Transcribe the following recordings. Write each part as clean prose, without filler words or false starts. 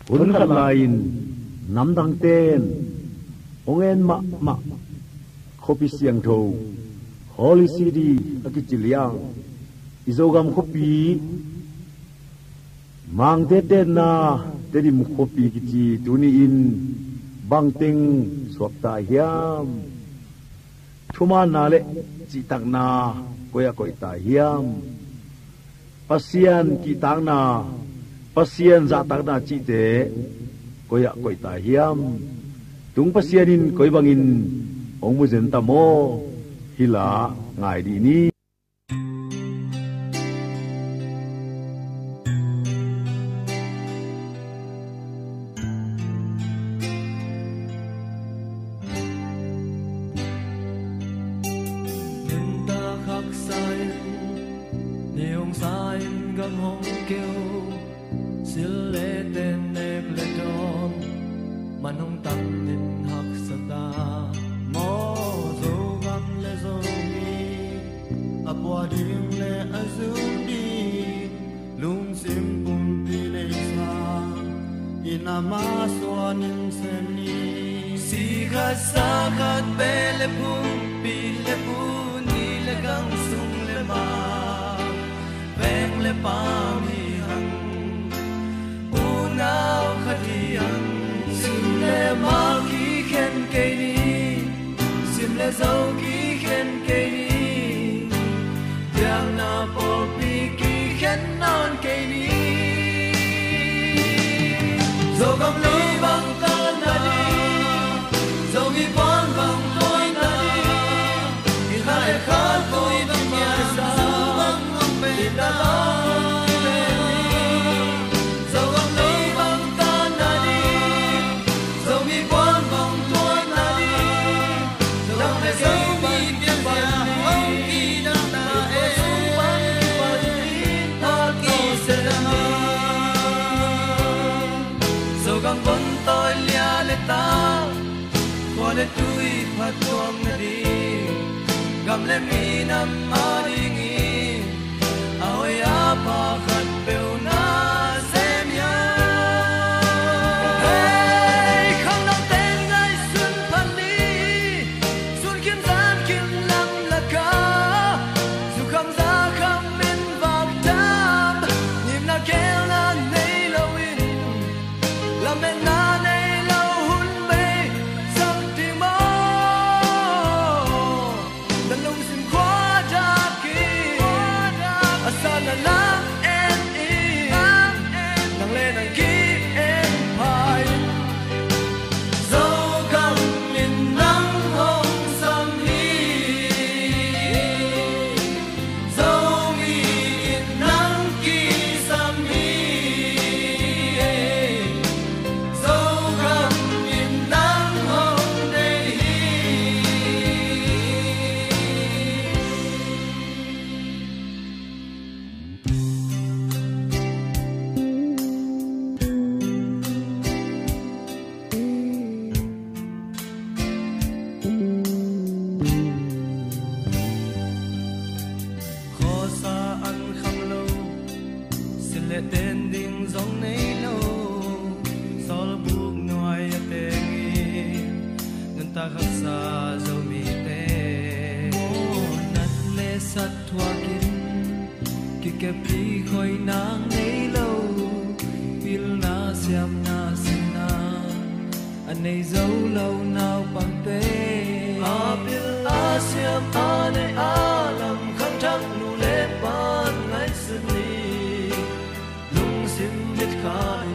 hun khat lain nam dang ten ongen ma khopi siang tho holy city akichiliang izogam khopi mang te na te dim khopi kichi tuni in bangting swapta hiam thuma na le chi tak na koya koi ta hiam pasian ki tang na pasian za tak na chi te koya koi ta hiam tung pasian in koi bangin ong mu zen ta mo hila ngai di ni Hãy subscribe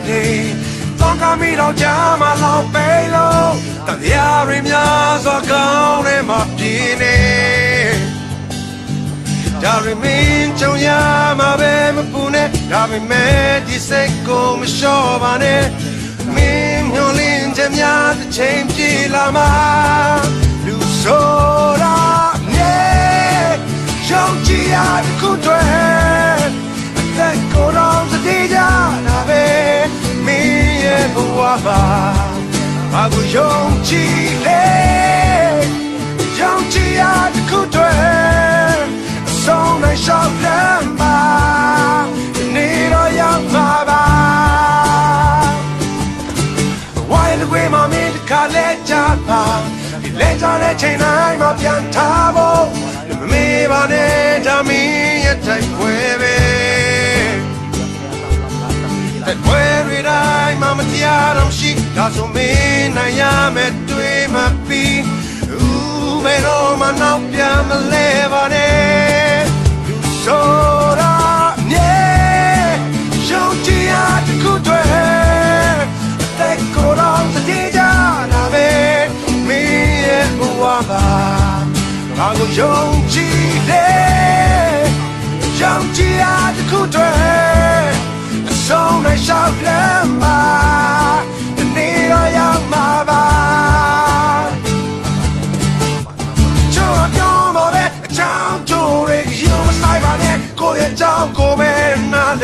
dayต้องการมีเราจะมาลองไปโลกแต่ยาริมยาสวกาวในมาปีนี้ดาริมินเจ้ายามาเบมาปูเนดาริเมดิเซโกไม่ชอบบานเนมิมยอลินเจมยาจะเชมจีลามาดูโซดาเน่ยองจียาจะคู่ด้วยแต่ก็ร้องสติจานาเบมีเอ็นบัวบาอากูยองจีเล่ยองจียาจะคู่ด้วยส่งในชอบเล่นมานี่เรายังมาบ้าว่าจะคุยมามีแต่ขาเล็กจัดมาเล็กจัดเล็กใช่ไหมมาเพียงท่าโบไม่บ้านเดินจะมีอย่าใจเว้ยแต่เว้ยได้มาไม่ที่อารมณ์ชิดาสมินายาเม็ดด้วยมาปีไม่รู้มันเอาเพียงมาเล่บ้านเดินโซดาเนี่ยยองจีอาจะคู่ด้วยแต่ก็ร้องสติจานาเบมีเอ็บัวบาอากูยองจีเล่ยองจีอาจะคู่ด้วยส่งในชาวเล่นมาแต่นี่เรายังมาบ้าช่วยยอมมาเบ็ดเจ้าจูริกยูมาใส่บ้านเนี่ยกูจะเจ้ากูเป็นอะไร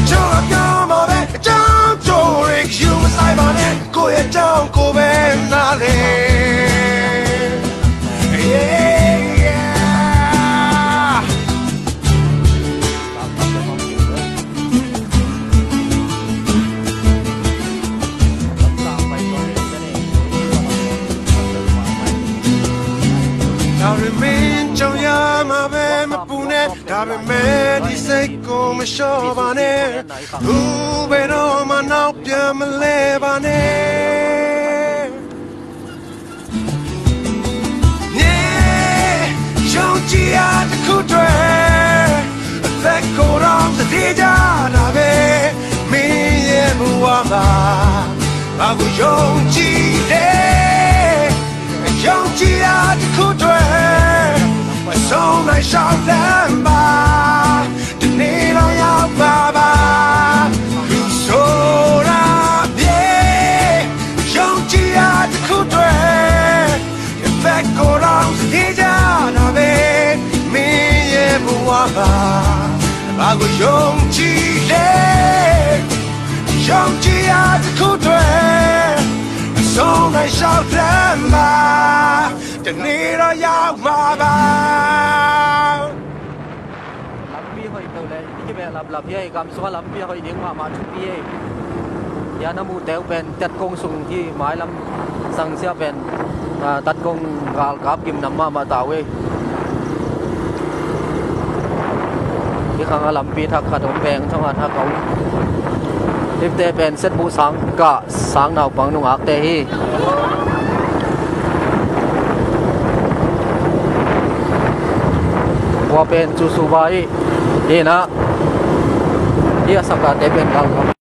ช่วยยอมมาเบ็ดเจ้าจูริกยูมาใส่บ้านเนี่ยกูจะเจ้ากูเป็นอะไรเจ้ายามาเบมาปูเนดาเบเมดิเซโกไม่ชอบบานเนเบโรมานาเปียมาเลบานเนยองจีอาจะคู่ด้วยแต่ก็ร้องสติจานาเบมีเอ็นบัวมาอากูยองจีเล่ยองจีอาจะคู่ด้วยส่งในชาวเล่นมาที่นี่เราอยากมาบ้าดูโซดาเย่ยองจีอาจะคู่ด้วยแต่ก็ร้องสติจานาเบมีเอ็นบัวบาอากูยองจีเล่ยองจีอาจะคู่ด้วยส่งในชาวเล่นมาที่นี่เราอยากมาบ้าlập ye kam so lam pi hoi ding ma thu pi ya namu teu pen tat kong sung ki mai lam sang sia pen tat kong gal kap kim nam ma ta we ki khang lam pi thak kha dom beng thang ha thak kau lip te pen set bu sang ka sang naw pang nung ak te hi wa pen chu su bai ni na dia saka te pen kal